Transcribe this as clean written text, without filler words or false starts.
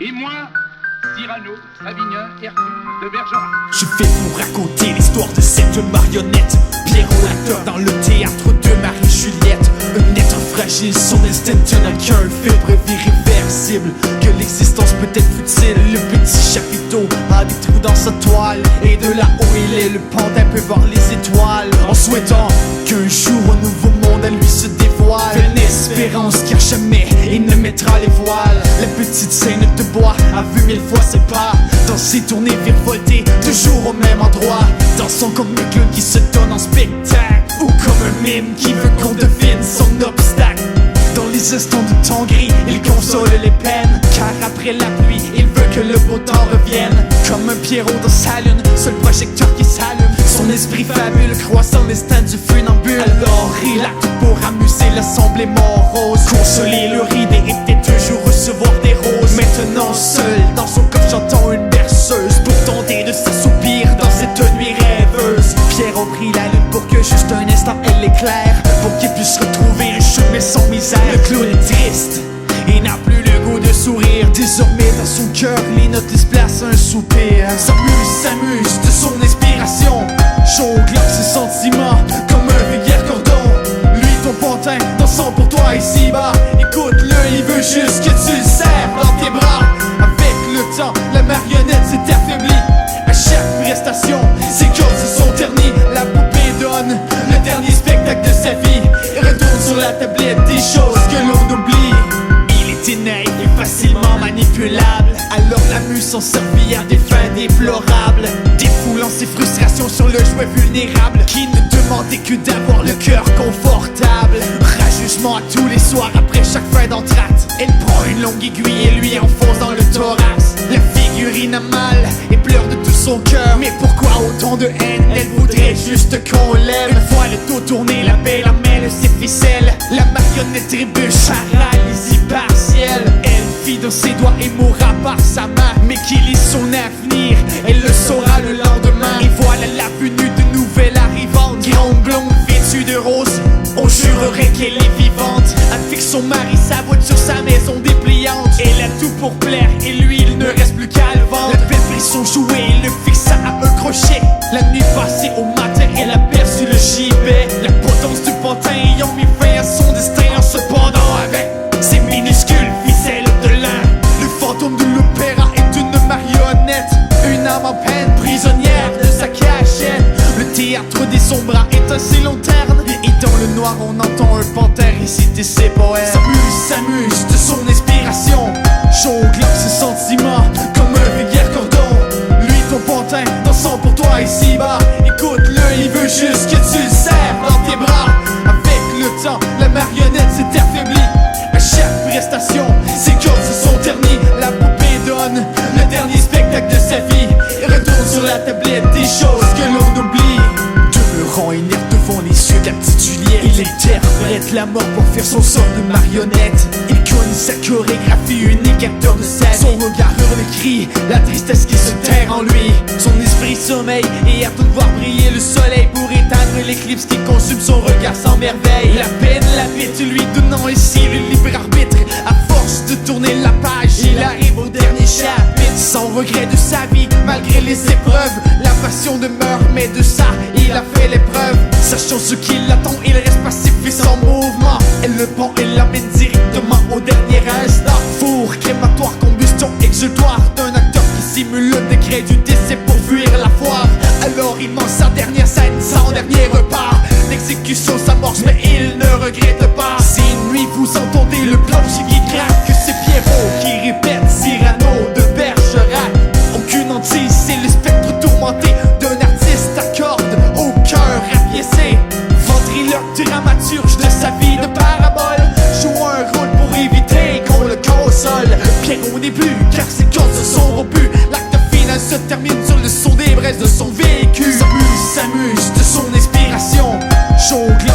Et moi, Cyrano, Savinien, Hercule de Bergerac. Je vais vous raconter l'histoire de cette marionnette, Pierrot, l'acteur dans le théâtre de Marie-Juliette. Un être fragile, son destin n'a qu'un faible irréversible, que l'existence peut être futile. Le petit chapiteau a des trous dans sa toile, et de là-haut il est, le pantin peut voir les étoiles, en souhaitant qu'un jour un nouveau monde à lui se dévoile. Pleine espérance car jamais il ne mettra les voiles. La petite scène de bois a vu mille fois ses pas, dans ses tournées virevoltées, toujours au même endroit, dansant comme le clown qui se donne en spectacle, ou comme un mime qui veut qu'on devine son obstacle. Dans les instants de temps gris, il console les peines, car après la pluie, il veut que le beau temps revienne. Comme un Pierrot dans sa lune, seul projecteur qui s'allume, son esprit fabule, croissant destin du funambule. Alors il a tout pour amuser l'assemblée morose, consoler leur idée était toujours recevoir des roses. Maintenant seul, dans son coffre j'entends une berceuse, pour tenter de s'assoupir dans cette nuit rêveuse. Pierrot prit la lune pour que juste un instant elle éclaire, pour qu'il puisse retrouver un chemin sans misère. Le clown est triste, il n'a plus le goût de sourire. Désormais dans son cœur, les notes laissent place à un soupir. S'amuse de son inspiration, jongle ses sentiments comme un vulgaire cordon. Lui ton pantin, dansant pour toi ici-bas. Écoute-le, il veut juste que tu le serres dans tes bras. Avec le temps, la marionnette s'est affaiblie. À chaque prestation, ses cordes se sont ternies. La poupée donne le dernier spectacle de sa vie et retourne sur la tablette des choses que l'on oublie. Il était naïf et facilement manipulable, alors la muse s'en servit à des fins déplorables, défoulant ses frustrations sur le jouet vulnérable qui ne demandait que d'avoir le cœur confortable. Rageusement à tous les soirs après chaque fin d'entracte, elle prend une longue aiguille et lui enfonce dans le thorax. La figurine a mal et pleure de tout son cœur, mais pourquoi autant de haine? Elle voudrait juste qu'on l'aime. Une fois le dos tourné, la belle emmêle ses ficelles. La marionnette trébuche, paralysie partielle. Elle vit dans ses doigts et mourra par sa main, mais qui lit son avenir, elle le saura le lendemain. Et voilà la venue de nouvelles arrivantes, grande blonde vêtue de rose, on jurerait qu'elle est vivante. Avec son mari, sa voiture, sa maison dépliante, elle a tout pour plaire et lui il ne reste plus qu'à le vendre. La belle prit son jouet et le fixa à un crochet. La nuit passée au matin, elle aperçut le gibet, la potence du pantin ayant mis fin à son destin. Cependant avec ses minuscules ficelles de lin, le fantôme de l'opéra est une marionnette, une âme en peine, prisonnière de sa cachette. Le théâtre des sombres est un si lanterne, et dans le noir on entend un panthère réciter ses poèmes. S'amuse de son inspiration, jongle ses sentiments comme un vulgaire cordon. Lui ton pantin, dansant pour toi ici-bas. Écoute-le, il veut juste que tu le serres dans tes bras. Avec le temps, la marionnette s'est affaiblie. À chaque prestation, ses cordes se sont ternies. La poupée donne le dernier spectacle de sa vie et retourne sur la tablette des choses que l'on oublie. Demeurant inerte devant les yeux de la petite Juliette, il interprète la mort pour faire son sort de marionnette. Il connaît sa chorégraphie unique, acteur de scène. Son regard hurle le cri, la tristesse qui se terre en lui. Son esprit sommeille et attend de voir briller le soleil pour éteindre l'éclipse qui consume son regard sans merveille. La peine l'habite, lui donnant ici le libre arbitre. À force de tourner la page, il arrive au dernier chapitre. Sans regret de sa vie, malgré les épreuves, la passion demeure, mais de ça, il a fait l'épreuve. Sachant ce qui l'attend, il reste passif et sans mouvement. Elle le prend et l'amène directement au dernier instant. Four, crématoire, combustion, exutoire d'un acteur qui simule le décret du décès pour fuir la foire. Alors il mange sa dernière scène, son dernier repas. L'exécution s'amorce mais il ne regrette pas. Si une nuit vous entendez le plancher qui craque, c'est Pierrot qui répète Cyrano de Bergerac. Aucune hantise, c'est le spectre tourmenté d'un artiste à cordes au cœur rapiécé. Ventriloque dramaturge de sa vie de parabole, joue un rôle pour éviter qu'on le console. Pierrot n'est plus car ses cordes se sont rompues. L'acte final se termine sur le son des braises de son véhicule. S'amuse de son inspiration, jongle